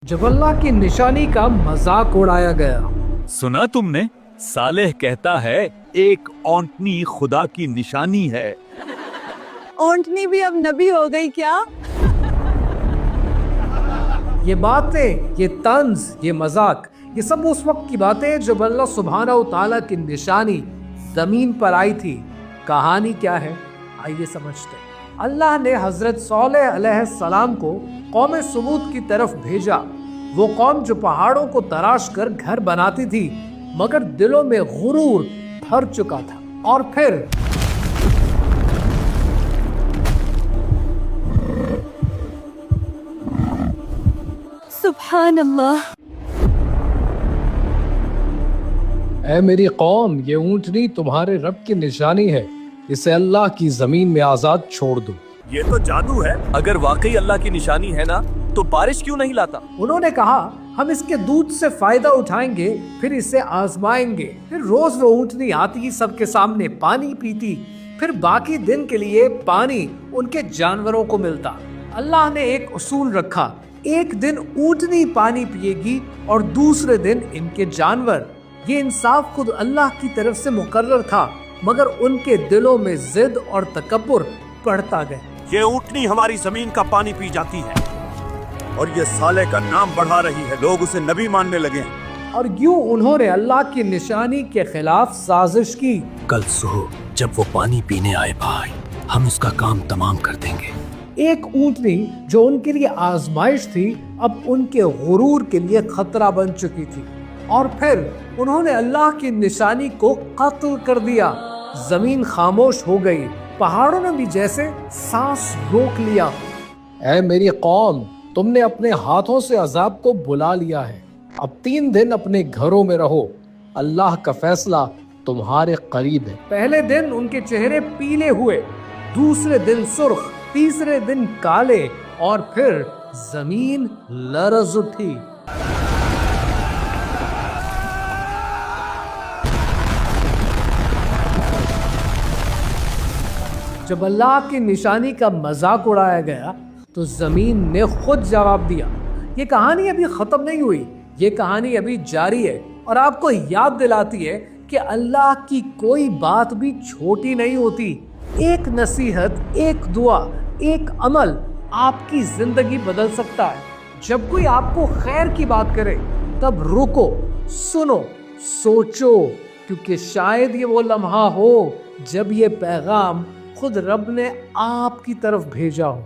जब अल्लाह की निशानी का मजाक उड़ाया गया। सुना तुमने, सालेह कहता है एक औंटनी खुदा की निशानी है। ओंटनी भी अब नबी हो गई क्या? ये बातें, ये तंज, ये मजाक, ये सब उस वक्त की बातें हैं जब अल्लाह सुब्हानहू तआला की निशानी जमीन पर आई थी। कहानी क्या है, आइए समझते हैं। अल्लाह ने हजरत सालेह अलैहिस्सलाम को कौम समूद की तरफ भेजा। वो कौम जो पहाड़ों को तराश कर घर बनाती थी, मगर दिलों में गुरूर भर चुका था। और फिर सुभान अल्लाह। ऐ मेरी कौम, ये ऊंटनी तुम्हारे रब की निशानी है, इसे अल्लाह की जमीन में आजाद छोड़ दो। ये तो जादू है। अगर वाकई अल्लाह की निशानी है ना, तो बारिश क्यों नहीं लाता? उन्होंने कहा हम इसके दूध से फायदा उठाएंगे, फिर इसे आजमाएंगे। फिर रोज वो ऊंटनी आती, सबके सामने पानी पीती, फिर बाकी दिन के लिए पानी उनके जानवरों को मिलता। अल्लाह ने एक उसूल रखा, एक दिन ऊंटनी पानी पिएगी और दूसरे दिन इनके जानवर। ये इंसाफ खुद अल्लाह की तरफ से मुकर्रर था, मगर उनके दिलों में जिद और तकब्बुर बढ़ता गया। ये ऊंटनी हमारी जमीन का पानी पी जाती है और ये साले का नाम बढ़ा रही है, लोग उसे नबी मानने लगे हैं। और यूं उन्होंने अल्लाह की निशानी के खिलाफ साजिश की। कल सुबह जब वो पानी पीने आए भाई, हम उसका काम तमाम कर देंगे। एक ऊंटनी जो उनके लिए आजमाइश थी, अब उनके गुरूर के लिए खतरा बन चुकी थी। और फिर उन्होंने अल्लाह की निशानी को कत्ल कर दिया। जमीन खामोश हो गई, पहाड़ों ने भी जैसे सांस रोक लिया। ऐ मेरी कौम, तुमने अपने हाथों से अजाब को बुला लिया है। अब 3 दिन अपने घरों में रहो, अल्लाह का फैसला तुम्हारे करीब है। पहले दिन उनके चेहरे पीले हुए, दूसरे दिन सुर्ख, तीसरे दिन काले, और फिर जमीन लरज उठी। जब अल्लाह की निशानी का मजाक उड़ाया गया तो जमीन ने खुद जवाब दिया। ये कहानी अभी खत्म नहीं हुई, ये कहानी अभी जारी है और आपको याद दिलाती है कि अल्लाह की कोई बात भी छोटी नहीं होती। एक नसीहत, एक दुआ, एक अमल आपकी जिंदगी बदल सकता है। जब कोई आपको खैर की बात करे, तब रुको, सुनो, सोचो, क्योंकि शायद ये वो लम्हा हो जब ये पैगाम खुद रब ने आपकी तरफ भेजा हो।